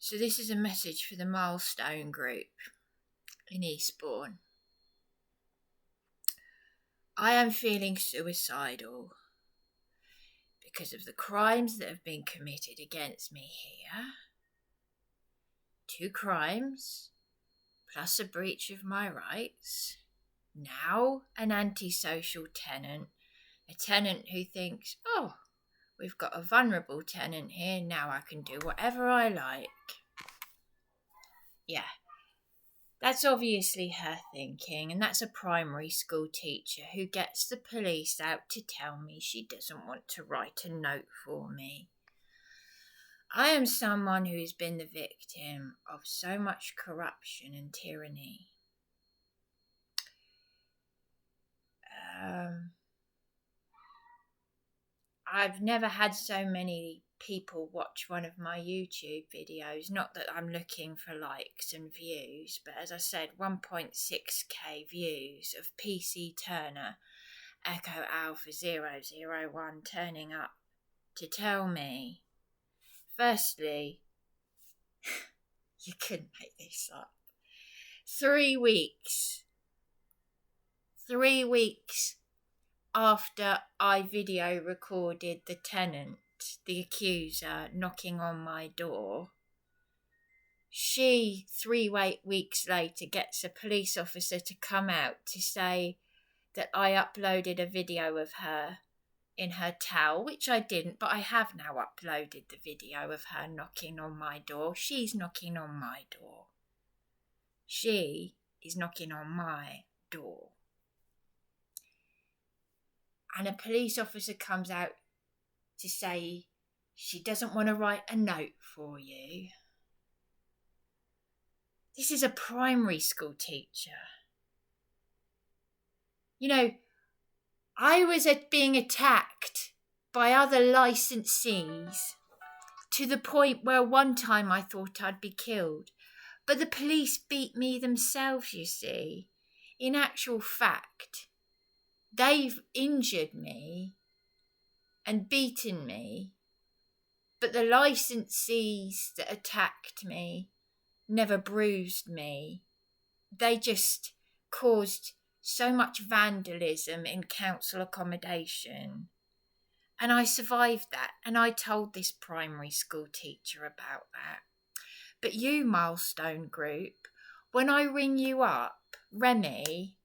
So this is a message for the Milestone group in Eastbourne. I am feeling suicidal because of the crimes that have been committed against me here. 2 crimes, plus a breach of my rights. Now an antisocial tenant, a tenant who thinks, oh, we've got a vulnerable tenant here, now I can do whatever I like. Yeah, that's obviously her thinking, and that's a primary school teacher who gets the police out to tell me she doesn't want to write a note for me. I am someone who's been the victim of so much corruption and tyranny. I've never had so many people watch one of my YouTube videos. Not that I'm looking for likes and views, but as I said, 1.6k views of PC Turner, Echo Alpha 001 turning up to tell me, firstly, you couldn't make this up. 3 weeks after I video recorded the tenant, the accuser, knocking on my door, she 3 weeks later gets a police officer to come out to say that I uploaded a video of her in her towel, which I didn't, but I have now uploaded the video of her knocking on my door. She's knocking on my door. She is knocking on my door. And a police officer comes out to say she doesn't want to write a note for you. This is a primary school teacher. You know, I was being attacked by other licensees to the point where one time I thought I'd be killed. But the police beat me themselves, you see. In actual fact, they've injured me and beaten me, but the licensees that attacked me never bruised me. They just caused so much vandalism in council accommodation. And I survived that, and I told this primary school teacher about that. But you, Milestone Group, when I ring you up, Remy,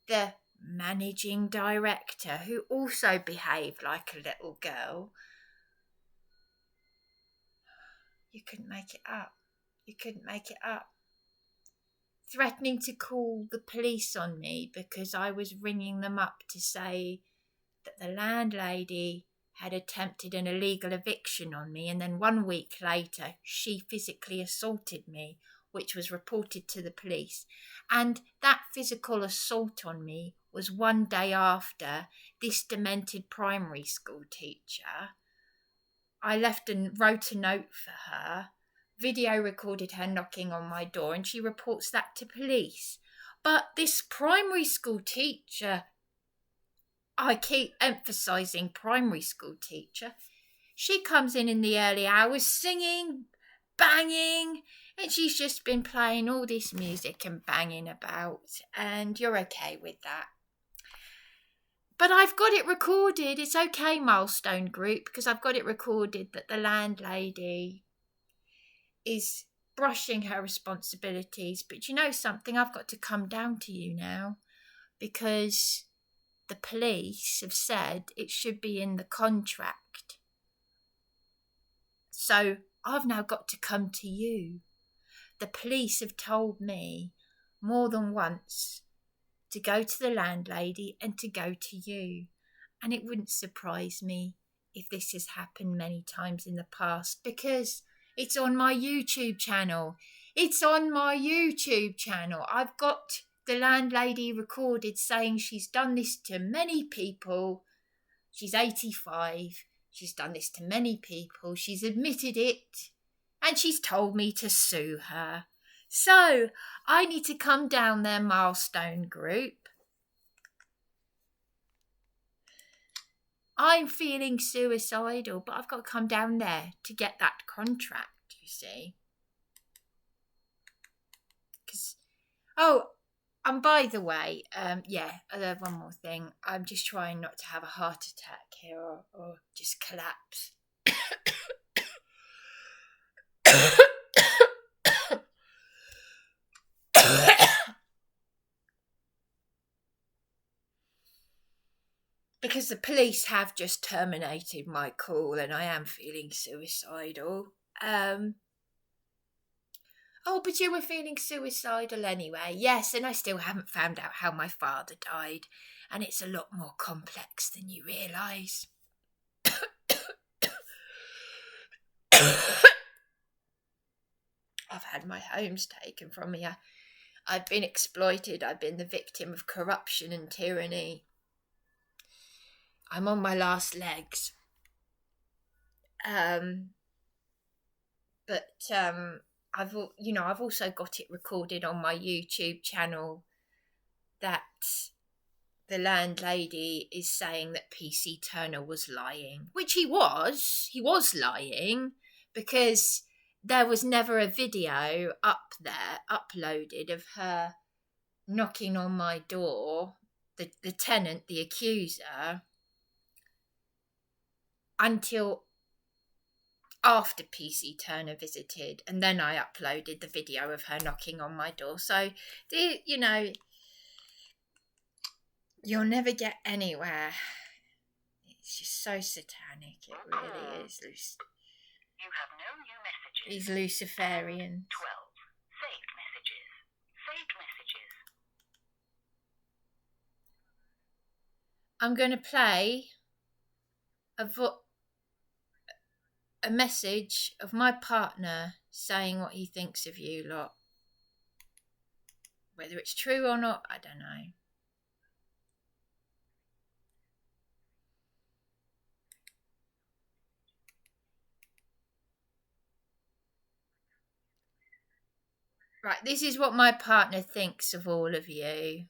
the managing director, who also behaved like a little girl, you couldn't make it up. You couldn't make it up. Threatening to call the police on me because I was ringing them up to say that the landlady had attempted an illegal eviction on me, and then 1 week later she physically assaulted me, which was reported to the police. And that physical assault on me was 1 day after this demented primary school teacher. I left and wrote a note for her, video recorded her knocking on my door, and she reports that to police. But this primary school teacher, I keep emphasising primary school teacher, she comes in the early hours singing, banging, and she's just been playing all this music and banging about, and you're okay with that. But I've got it recorded. It's okay, Milestone Group, because I've got it recorded that the landlady is brushing her responsibilities. But you know something? I've got to come down to you now, because the police have said it should be in the contract. So I've now got to come to you. The police have told me more than once to go to the landlady and to go to you. And it wouldn't surprise me if this has happened many times in the past, because it's on my YouTube channel. It's on my YouTube channel. I've got the landlady recorded saying she's done this to many people. She's 85. She's done this to many people. She's admitted it. And she's told me to sue her. So I need to come down there, Milestone Group. I'm feeling suicidal, but I've got to come down there to get that contract, you see. And by the way, one more thing. I'm just trying not to have a heart attack here or just collapse. Because the police have just terminated my call and I am feeling suicidal. But you were feeling suicidal anyway. Yes, and I still haven't found out how my father died. And it's a lot more complex than you realise. I've had my homes taken from me. I've been exploited. I've been the victim of corruption and tyranny. I'm on my last legs. I've also got it recorded on my YouTube channel that the landlady is saying that PC Turner was lying, which he was. He was lying because there was never a video up there uploaded of her knocking on my door, the tenant, the accuser, until after PC Turner visited, and then I uploaded the video of her knocking on my door. So, you'll never get anywhere. It's just so satanic, it really is. You have no new messages. These Luciferians. 12. Saved messages. Saved messages. I'm going to play a message of my partner saying what he thinks of you lot. Whether it's true or not, I don't know. Right, this is what my partner thinks of all of you,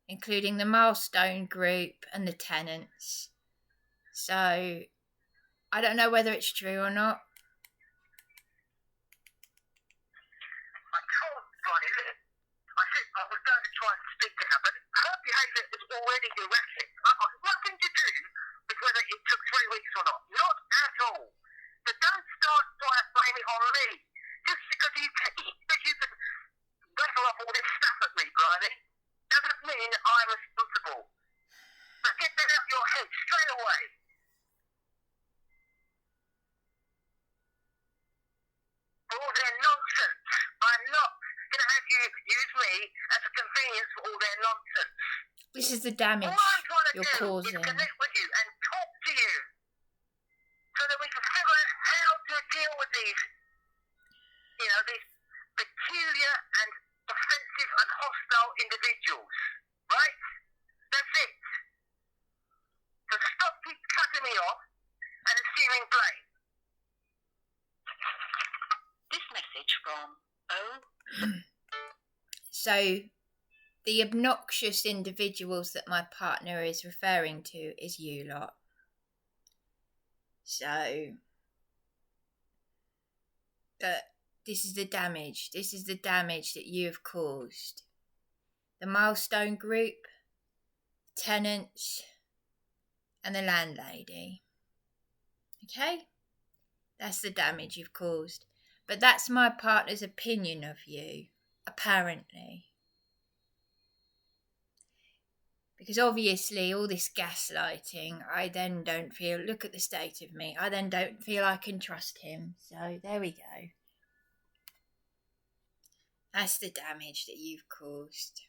including the Milestone group and the tenants. So, I don't know whether it's true or not. I told Bonnie, look, I said I was going to try and speak to her, but her behaviour is already erratic. I've got nothing to do with whether it took 3 weeks or not. Not at all. So don't start trying to blame it on me. Just because you can rattle up all this stuff at me, Blimey, doesn't mean I'm responsible. But get that out of your head straight away. All their nonsense. I'm not going to have you use me as a convenience for all their nonsense. This is the damage all I'm trying to you're do causing. Is connect with you and talk to you so that we can figure out how to deal with these peculiar and offensive and hostile individuals. Right? That's it. So stop keep cutting me off and assuming blame. This message from So, the obnoxious individuals that my partner is referring to is you lot. So, this is the damage. This is the damage that you have caused. The Milestone group, tenants, and the landlady. Okay? That's the damage you've caused. But that's my partner's opinion of you, apparently. Because obviously all this gaslighting, I then don't feel, look at the state of me, I then don't feel I can trust him. So there we go. That's the damage that you've caused.